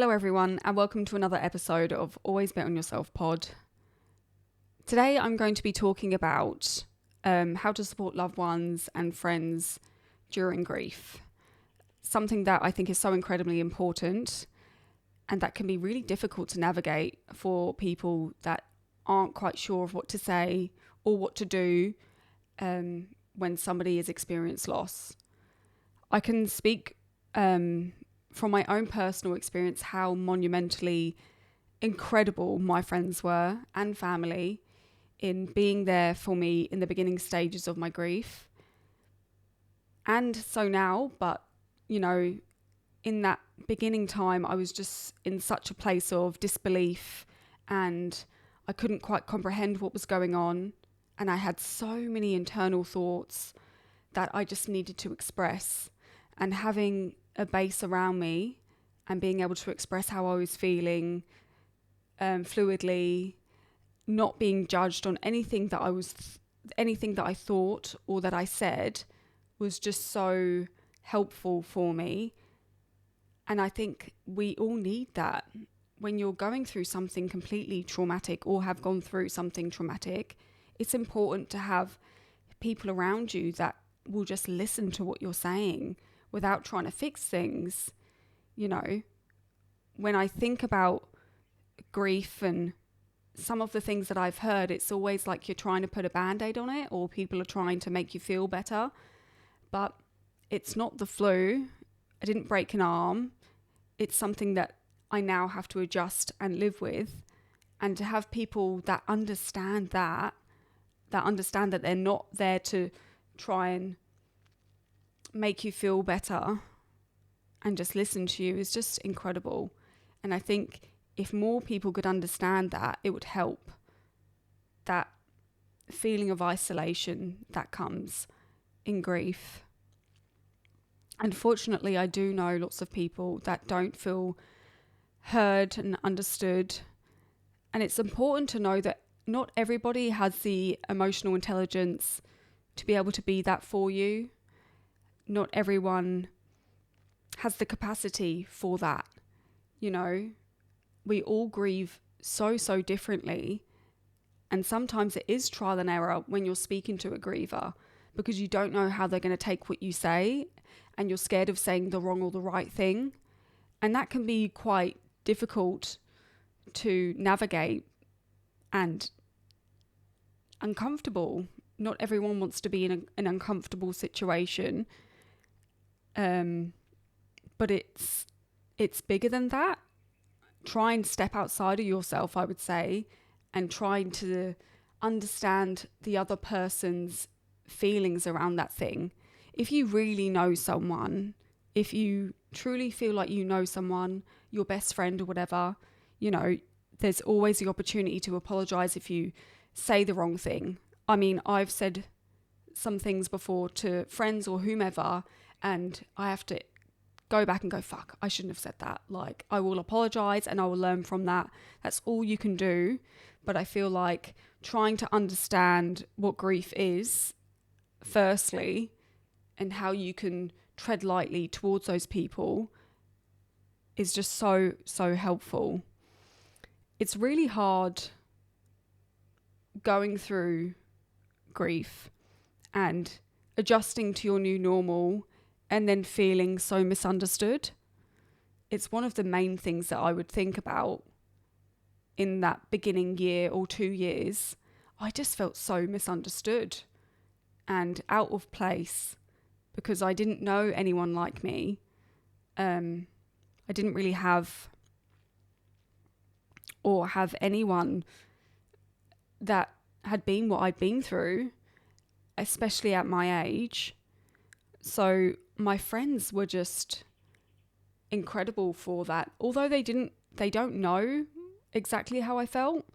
Hello everyone and welcome to another episode of Always Bet on Yourself pod. Today I'm going to be talking about how to support loved ones and friends during grief. Something that I think is so incredibly important and that can be really difficult to navigate for people that aren't quite sure of what to say or what to do when somebody has experienced loss. I can speak from my own personal experience how monumentally incredible my friends were and family in being there for me in the beginning stages of my grief. And so now, but you know, in that beginning time, I was just in such a place of disbelief and I couldn't quite comprehend what was going on. And I had so many internal thoughts that I just needed to express. And having a base around me and being able to express how I was feeling fluidly, not being judged on anything that I thought or that I said was just so helpful for me. And I think we all need that. When you're going through something completely traumatic or have gone through something traumatic, it's important to have people around you that will just listen to what you're saying without trying to fix things. You know, when I think about grief and some of the things that I've heard, it's always like you're trying to put a band-aid on it or people are trying to make you feel better. But it's not the flu. I didn't break an arm. It's something that I now have to adjust and live with. And to have people that understand that they're not there to try and make you feel better and just listen to you is just incredible. And I think if more people could understand that, it would help that feeling of isolation that comes in grief. Unfortunately, I do know lots of people that don't feel heard and understood. And it's important to know that not everybody has the emotional intelligence to be able to be that for you. Not everyone has the capacity for that. You know, we all grieve so differently. And sometimes it is trial and error when you're speaking to a griever because you don't know how they're going to take what you say and you're scared of saying the wrong or the right thing. And that can be quite difficult to navigate and uncomfortable. Not everyone wants to be in an uncomfortable situation. But it's bigger than that. Try and step outside of yourself, I would say, and trying to understand the other person's feelings around that thing. If you really know someone, if you truly feel like you know someone, your best friend or whatever, you know, there's always the opportunity to apologize if you say the wrong thing. I mean, I've said some things before to friends or whomever, and I have to go back and go, fuck, I shouldn't have said that. Like, I will apologize and I will learn from that. That's all you can do. But I feel like trying to understand what grief is, firstly, and how you can tread lightly towards those people is just so helpful. It's really hard going through grief and adjusting to your new normal and then feeling so misunderstood. It's one of the main things that I would think about in that beginning year or 2 years. I just felt so misunderstood and out of place because I didn't know anyone like me. I didn't really have anyone that had been what I'd been through, especially at my age. So my friends were just incredible for that. Although they don't know exactly how I felt,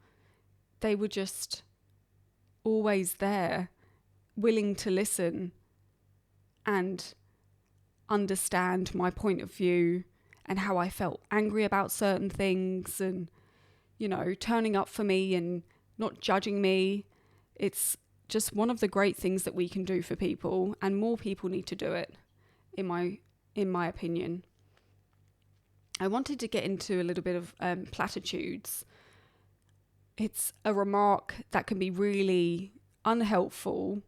they were just always there, willing to listen and understand my point of view and how I felt angry about certain things and, you know, turning up for me and not judging me. It's just one of the great things that we can do for people, and more people need to do it, in my opinion. I wanted to get into a little bit of platitudes. It's a remark that can be really unhelpful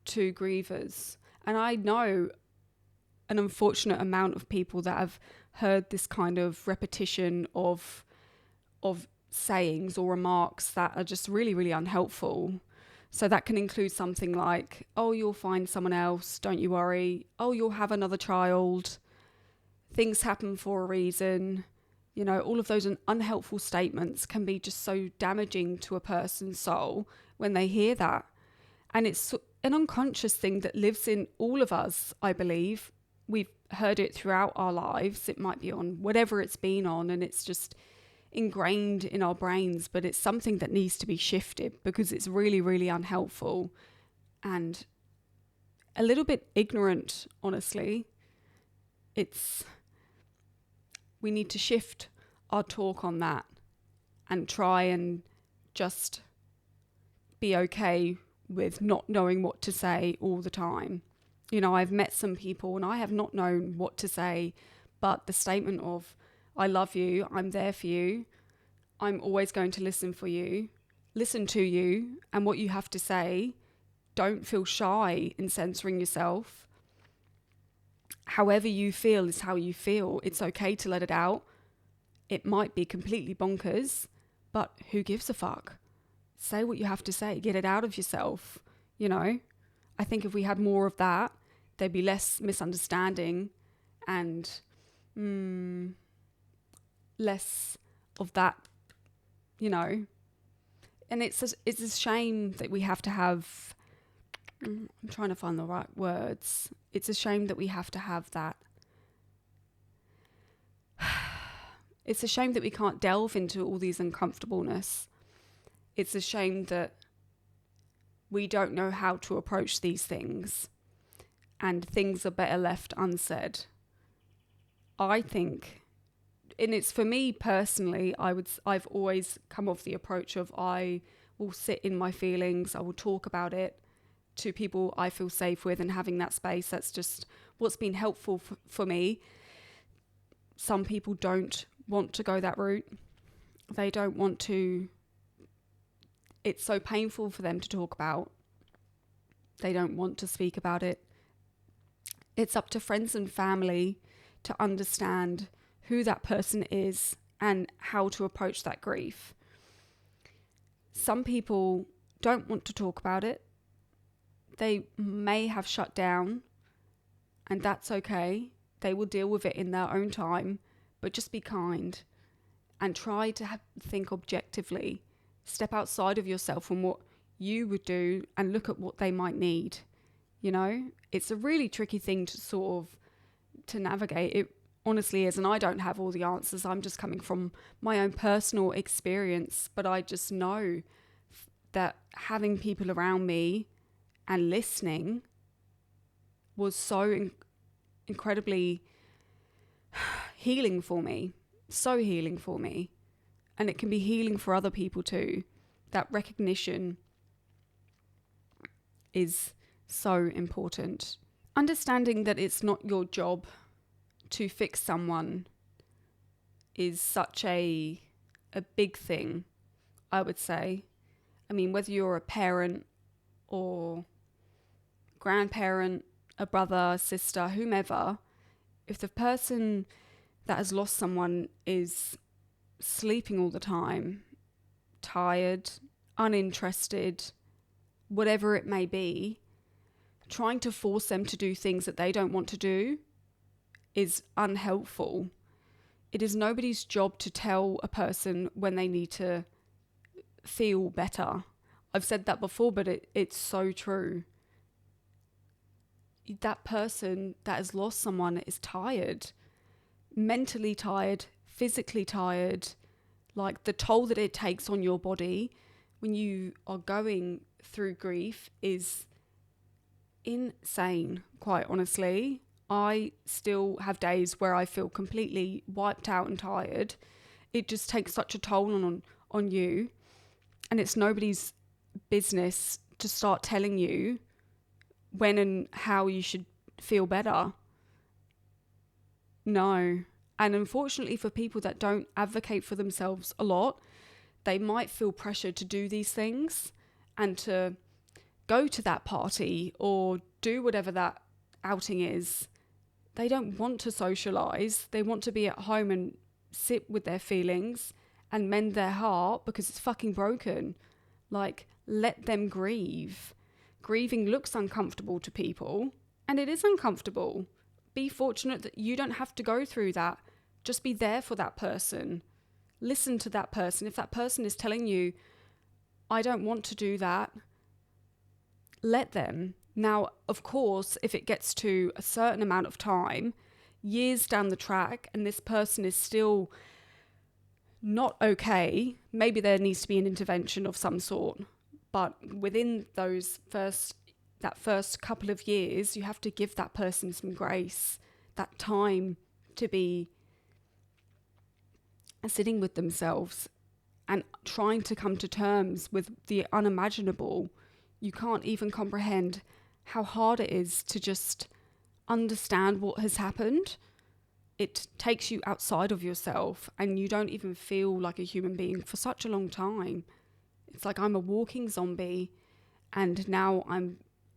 to grievers. And I know an unfortunate amount of people that have heard this kind of repetition of sayings or remarks that are just really, really unhelpful. So that can include something like, oh, you'll find someone else, don't you worry. Oh, you'll have another child. Things happen for a reason. You know, all of those unhelpful statements can be just so damaging to a person's soul when they hear that. And it's an unconscious thing that lives in all of us, I believe. We've heard it throughout our lives. It might be on whatever it's been on, and it's just ingrained in our brains, but it's something that needs to be shifted because it's really, really unhelpful and a little bit ignorant, honestly. We need to shift our talk on that and try and just be okay with not knowing what to say all the time. You know, I've met some people and I have not known what to say, but the statement of, I love you, I'm there for you, I'm always going to listen to you, and what you have to say, don't feel shy in censoring yourself. However you feel is how you feel. It's okay to let it out. It might be completely bonkers, but who gives a fuck? Say what you have to say, get it out of yourself, you know? I think if we had more of that, there'd be less misunderstanding and less of that, you know. And it's a shame that we have to have, I'm trying to find the right words. It's a shame that we have to have that. It's a shame that we can't delve into all these uncomfortableness. It's a shame that we don't know how to approach these things and things are better left unsaid. I think, and it's for me personally, I've always come off the approach of I will sit in my feelings, I will talk about it to people I feel safe with, and having that space, that's just what's been helpful for me. Some people don't want to go that route. They don't want to. It's so painful for them to talk about. They don't want to speak about it. It's up to friends and family to understand who that person is and how to approach that grief. Some people don't want to talk about it. They may have shut down, and that's okay. They will deal with it in their own time, but just be kind and try to think objectively. Step outside of yourself and what you would do and look at what they might need. You know, it's a really tricky thing to navigate. It honestly is, and I don't have all the answers. I'm just coming from my own personal experience, but I just know that having people around me and listening was so incredibly healing for me. So healing for me. And it can be healing for other people too. That recognition is so important. Understanding that it's not your job to fix someone is such a big thing, I would say. I mean, whether you're a parent or grandparent, a brother, sister, whomever, if the person that has lost someone is sleeping all the time, tired, uninterested, whatever it may be, trying to force them to do things that they don't want to do is unhelpful. It is nobody's job to tell a person when they need to feel better. I've said that before, but it's so true. That person that has lost someone is tired, mentally tired, physically tired. Like, the toll that it takes on your body when you are going through grief is insane, quite honestly. I still have days where I feel completely wiped out and tired. It just takes such a toll on you, and it's nobody's business to start telling you when and how you should feel better. No, And unfortunately for people that don't advocate for themselves a lot, they might feel pressure to do these things and to go to that party or do whatever that outing is. They don't want to socialize. They want to be at home and sit with their feelings and mend their heart because it's fucking broken. Like, let them grieve. Grieving looks uncomfortable to people, and it is uncomfortable. Be fortunate that you don't have to go through that. Just be there for that person. Listen to that person. If that person is telling you, I don't want to do that, let them. Now, of course, if it gets to a certain amount of time, years down the track, and this person is still not okay, maybe there needs to be an intervention of some sort. But within that first couple of years, you have to give that person some grace, that time to be sitting with themselves and trying to come to terms with the unimaginable. You can't even comprehend how hard it is to just understand what has happened. It takes you outside of yourself and you don't even feel like a human being for such a long time. It's like I'm a walking zombie, and now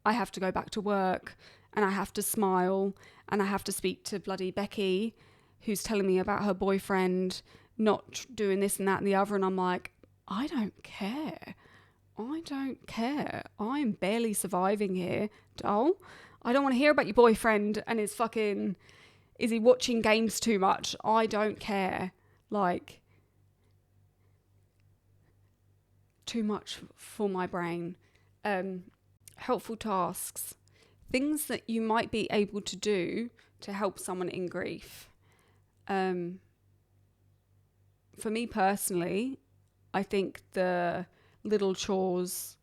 I have to go back to work, and I have to smile, and I have to speak to bloody Becky, who's telling me about her boyfriend not doing this and that and the other, and I'm like, I don't care. I'm barely surviving here, doll. I don't want to hear about your boyfriend and his fucking, is he watching games too much? I don't care. Like, too much for my brain. Helpful tasks. Things that you might be able to do to help someone in grief. For me personally, I think the little chores,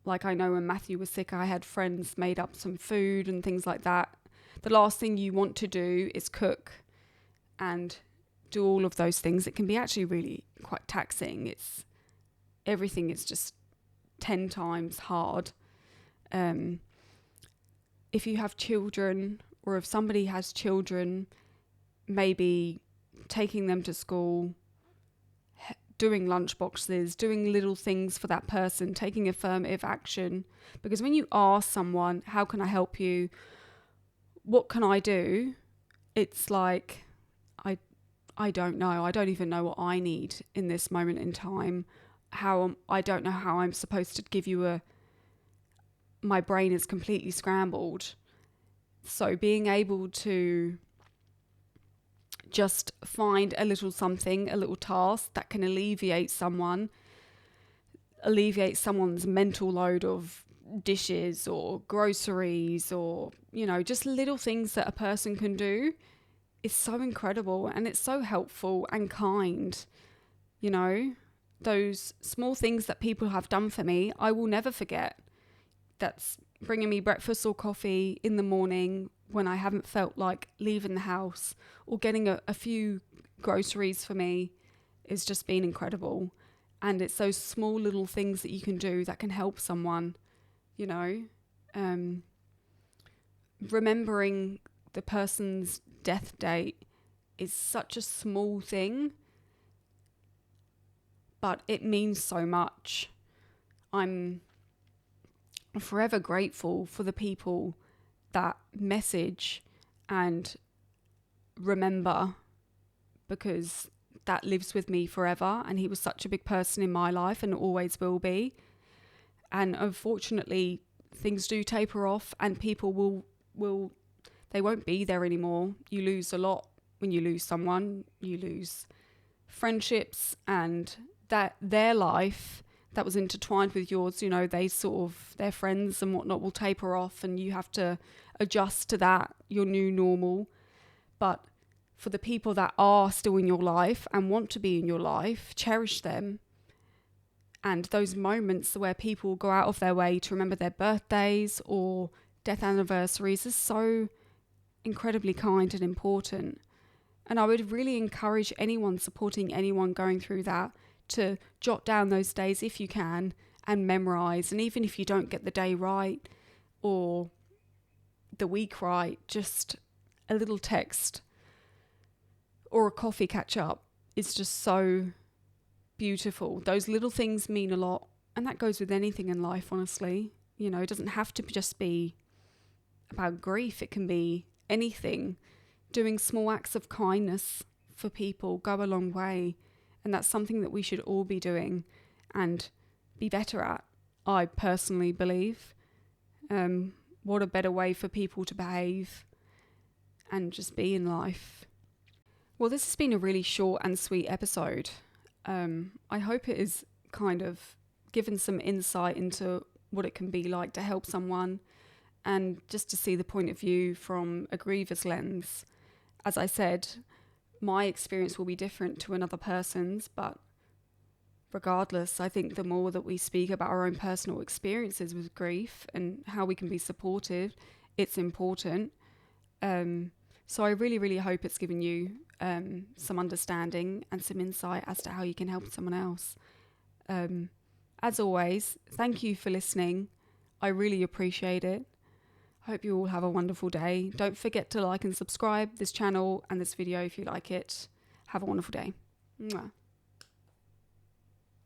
like I know when Matthew was sick, I had friends made up some food and things like that. The last thing you want to do is cook and do all of those things. It can be actually really quite taxing. Everything is just 10 times hard. If you have children, or if somebody has children, maybe taking them to school, doing lunch boxes, doing little things for that person, taking affirmative action. Because when you ask someone, how can I help you? What can I do? It's like, I don't know. I don't even know what I need in this moment in time. I don't know how I'm supposed to give you my brain is completely scrambled. So being able to just find a little something, a little task that can alleviate someone's mental load of dishes or groceries or, just little things that a person can do is so incredible, and it's so helpful and kind. Those small things that people have done for me, I will never forget. That's bringing me breakfast or coffee in the morning when I haven't felt like leaving the house, or getting a few groceries for me, is just been incredible. And it's those small little things that you can do that can help someone, remembering the person's death date is such a small thing, but it means so much. I'm forever grateful for the people that message and remember, because that lives with me forever, and he was such a big person in my life and always will be. And unfortunately, things do taper off, and people they won't be there anymore. You lose a lot when you lose someone. You lose friendships, and that their life that was intertwined with yours, their friends and whatnot will taper off, and you have to adjust to that, your new normal. But for the people that are still in your life and want to be in your life, cherish them. And those moments where people go out of their way to remember their birthdays or death anniversaries is so incredibly kind and important. And I would really encourage anyone supporting anyone going through that to jot down those days if you can and memorize. And even if you don't get the day right or the week right, just a little text or a coffee catch up is just so beautiful. Those little things mean a lot, and that goes with anything in life, honestly. You know, it doesn't have to just be about grief. It can be anything. Doing small acts of kindness for people go a long way, and that's something that we should all be doing and be better at, I personally believe. What a better way for people to behave and just be in life. Well, this has been a really short and sweet episode. I hope it is kind of given some insight into what it can be like to help someone, and just to see the point of view from a griever's lens. As I said, my experience will be different to another person's, but regardless, I think the more that we speak about our own personal experiences with grief and how we can be supportive, it's important. So I really, really hope it's given you some understanding and some insight as to how you can help someone else. As always, thank you for listening. I really appreciate it. Hope you all have a wonderful day. Don't forget to like and subscribe this channel and this video if you like it. Have a wonderful day. Mwah.